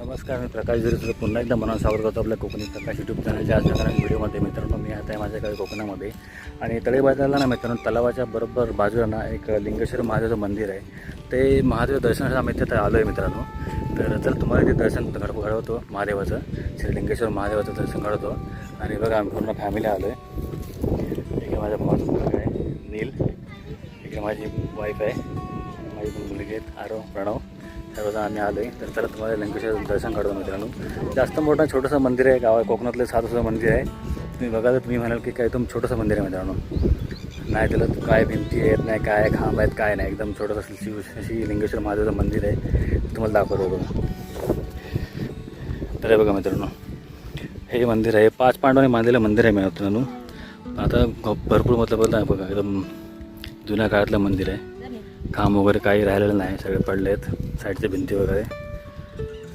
नमस्कार, मी प्रकाश जिरे पुन्हा एकदा मनात स्वागत करतो आपल्या कोकणी प्रकाश यूट्यूब चॅनलच्या आज नवीन व्हिडिओमध्ये. मित्रांनो, मी आता आहे माझ्याकडे कोकणामध्ये आणि तळेबाजारला ना मित्रांनो, तलावाच्या बरोबर बाजूला ना एक लिंगेश्वर महादेवाचं मंदिर आहे. ते महादेव दर्शनासाठी आम्ही तिथे आलो आहे मित्रांनो. तर चल तुम्हाला ते दर्शन घडवतो महादेवाचं, श्री लिंगेश्वर महादेवाचं दर्शन घडवतो. आणि बघा आम्ही पूर्ण फॅमिली आलो आहे. इकडे माझ्या भावाचा मुलगा आहे नील, इकडे माझी वाईफ आहे, माझी पण मुलगी आहेत आरव प्रणव, सर्वजण आम्ही आलो आहे. तर चला तुम्हाला लिंगेश्वर दर्शन काढतो मित्रांनो. जास्त मोठं छोटंसं मंदिर आहे, गावा कोकणातलं साधं मंदिर आहे. तुम्ही बघा तर तुम्ही म्हणाल की काय एकदम छोटंसं मंदिर आहे मित्रांनो. नाही त्याला काय भिंती आहेत, नाही काय खांब आहेत, काय नाही, एकदम छोटंसं श्री लिंगेश्वर महादेवाचं मंदिर आहे. तुम्हाला दाखवतो बघा. तर बघा मित्रांनो, हे मंदिर आहे 5 पांडवांनी बांधलेलं मंदिर आहे मित्रांनो. आता भरपूर मतलब बघा एकदम जुन्या काळातलं मंदिर आहे. खांब वगैरे काही राहिलेलं नाही, सगळे पडले आहेत, साईडच्या भिंती वगैरे.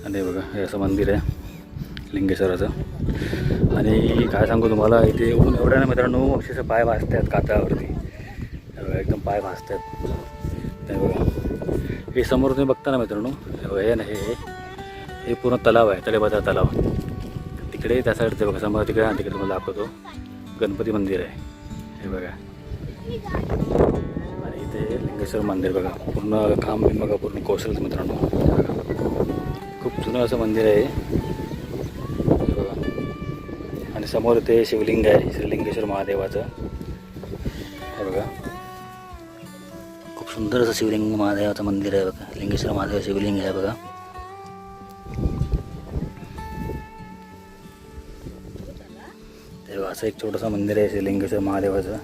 आणि बघा हे असं मंदिर आहे लिंगेश्वराचं. आणि काय सांगू तुम्हाला, इथे येऊन एवढ्या ना मित्रांनो अक्षरशः पाय भाजतात कातळावरती. बघा एकदम पाय भाजतात. ते बघा हे समोर तुम्ही बघता ना मित्रांनो, हे बघा हे ना हे पूर्ण तलाव आहे, तळेबाजार तलाव. तिकडे त्या साईडचे बघा समोर, तिकडे तिकडे तुम्हाला दाखवतो गणपती मंदिर आहे हे बघा. आणि इथे लिंगेश्वर मंदिर बघा, पूर्ण खांब बघा, पूर्ण कोसळत मित्रांनो. बघा खूप जुनं असं मंदिर आहे बघा. आणि समोर इथे शिवलिंग आहे श्री लिंगेश्वर महादेवाचं हे बघा. खूप सुंदर असं शिवलिंग महादेवाचं मंदिर आहे बघा. लिंगेश्वर महादेव शिवलिंग आहे बघा. तेव्हा असं एक छोटंसं मंदिर आहे श्री लिंगेश्वर महादेवाचं.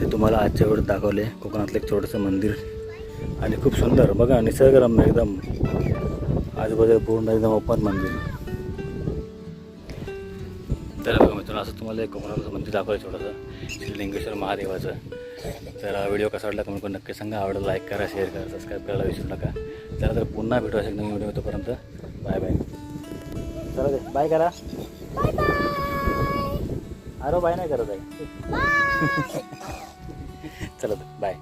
ते तुम्हाला आजच्या वेळेत दाखवले कोकणातलं एक छोटंसं मंदिर. आणि खूप सुंदर बघा, निसर्गरम्य एकदम, आजूबाजूला पूर्ण एकदम ओपन मंदिर. तर बघा मित्रांनो, असं तुम्हाला एक कोकणातलं मंदिर दाखवलं छोटंसं श्री लिंगेश्वर महादेवाचं. तर व्हिडिओ कसा वाटला कमेंट करून नक्की सांगा. आवडलं लाईक करा, शेअर करा, सबस्क्राईब करायला विसरू नका. चला तर पुन्हा भेटू असेल नवीन व्हिडिओ. तोपर्यंत बाय बाय. चला ते बाय करा. अरे बाय नाही करत आहे. चला बाय.